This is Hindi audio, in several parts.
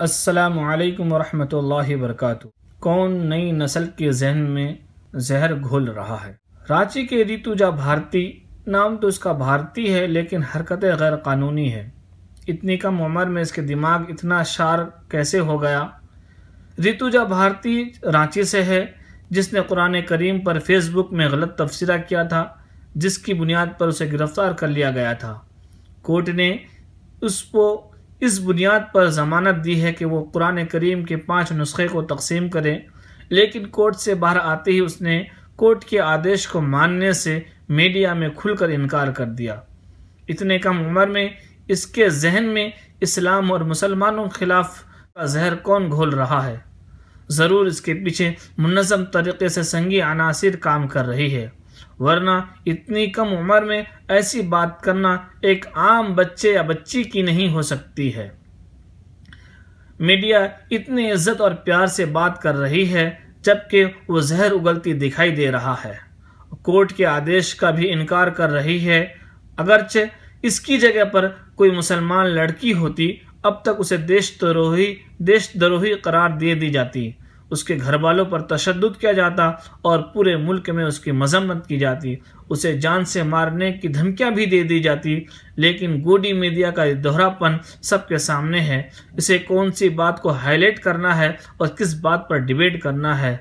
अस्सलामु अलैकुम वरहमतुल्लाहि वबरकातुहू। कौन नई नस्ल के जहन में जहर घोल रहा है। रांची के ऋतुजा भारती, नाम तो इसका भारती है लेकिन हरकतें गैर कानूनी है। इतनी कम उम्र में इसके दिमाग इतना शार्प कैसे हो गया। ऋतुजा भारती रांची से है, जिसने कुरान करीम पर फेसबुक में गलत तफसीरा किया था, जिसकी बुनियाद पर उसे गिरफ्तार कर लिया गया था। कोर्ट ने उसको इस बुनियाद पर ज़मानत दी है कि वो कुरान करीम के 5 नुस्खे को तकसीम करे, लेकिन कोर्ट से बाहर आते ही उसने कोर्ट के आदेश को मानने से मीडिया में खुलकर इनकार कर दिया। इतने कम उम्र में इसके जहन में इस्लाम और मुसलमानों के खिलाफ का जहर कौन घोल रहा है। ज़रूर इसके पीछे मुनज़्ज़म तरीके से संगी अनासिर काम कर रही है, वरना इतनी कम उम्र में ऐसी बात करना एक आम बच्चे या बच्ची की नहीं हो सकती है। मीडिया इतनी इज्जत और प्यार से बात कर रही है, जबकि वो जहर उगलती दिखाई दे रहा है। कोर्ट के आदेश का भी इनकार कर रही है। अगरचे इसकी जगह पर कोई मुसलमान लड़की होती, अब तक उसे देशद्रोही करार दे दी जाती, उसके घर वालों पर तशद्दुद किया जाता और पूरे मुल्क में उसकी मजम्मत की जाती, उसे जान से मारने की धमकियां भी दे दी जाती। लेकिन गोदी मीडिया का दोहरापन सबके सामने है। इसे कौन सी बात को हाईलाइट करना है और किस बात पर डिबेट करना है।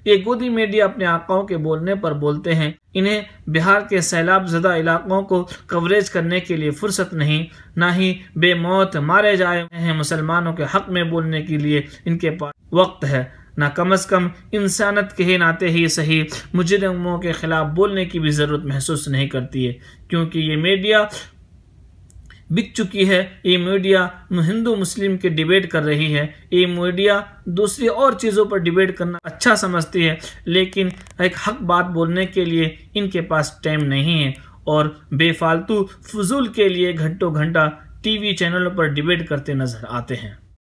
ये गोदी मीडिया अपने आकाओं के बोलने पर बोलते हैं। इन्हें बिहार के सैलाब ज़दा इलाकों को कवरेज करने के लिए फुर्सत नहीं, ना ही बेमौत मारे जाए हैं मुसलमानों के हक में बोलने के लिए इनके पास वक्त है। ना कम अज़ कम इंसानियत के नाते ही सही मुजरिमों के खिलाफ बोलने की भी ज़रूरत महसूस नहीं करती है, क्योंकि ये मीडिया बिक चुकी है। ये मीडिया हिंदू मुस्लिम की डिबेट कर रही है। ये मीडिया दूसरी और चीज़ों पर डिबेट करना अच्छा समझती है, लेकिन एक हक बात बोलने के लिए इनके पास टाइम नहीं है और बेफालतू फजूल के लिए घंटों घंटा टीवी चैनलों पर डिबेट करते नजर आते हैं।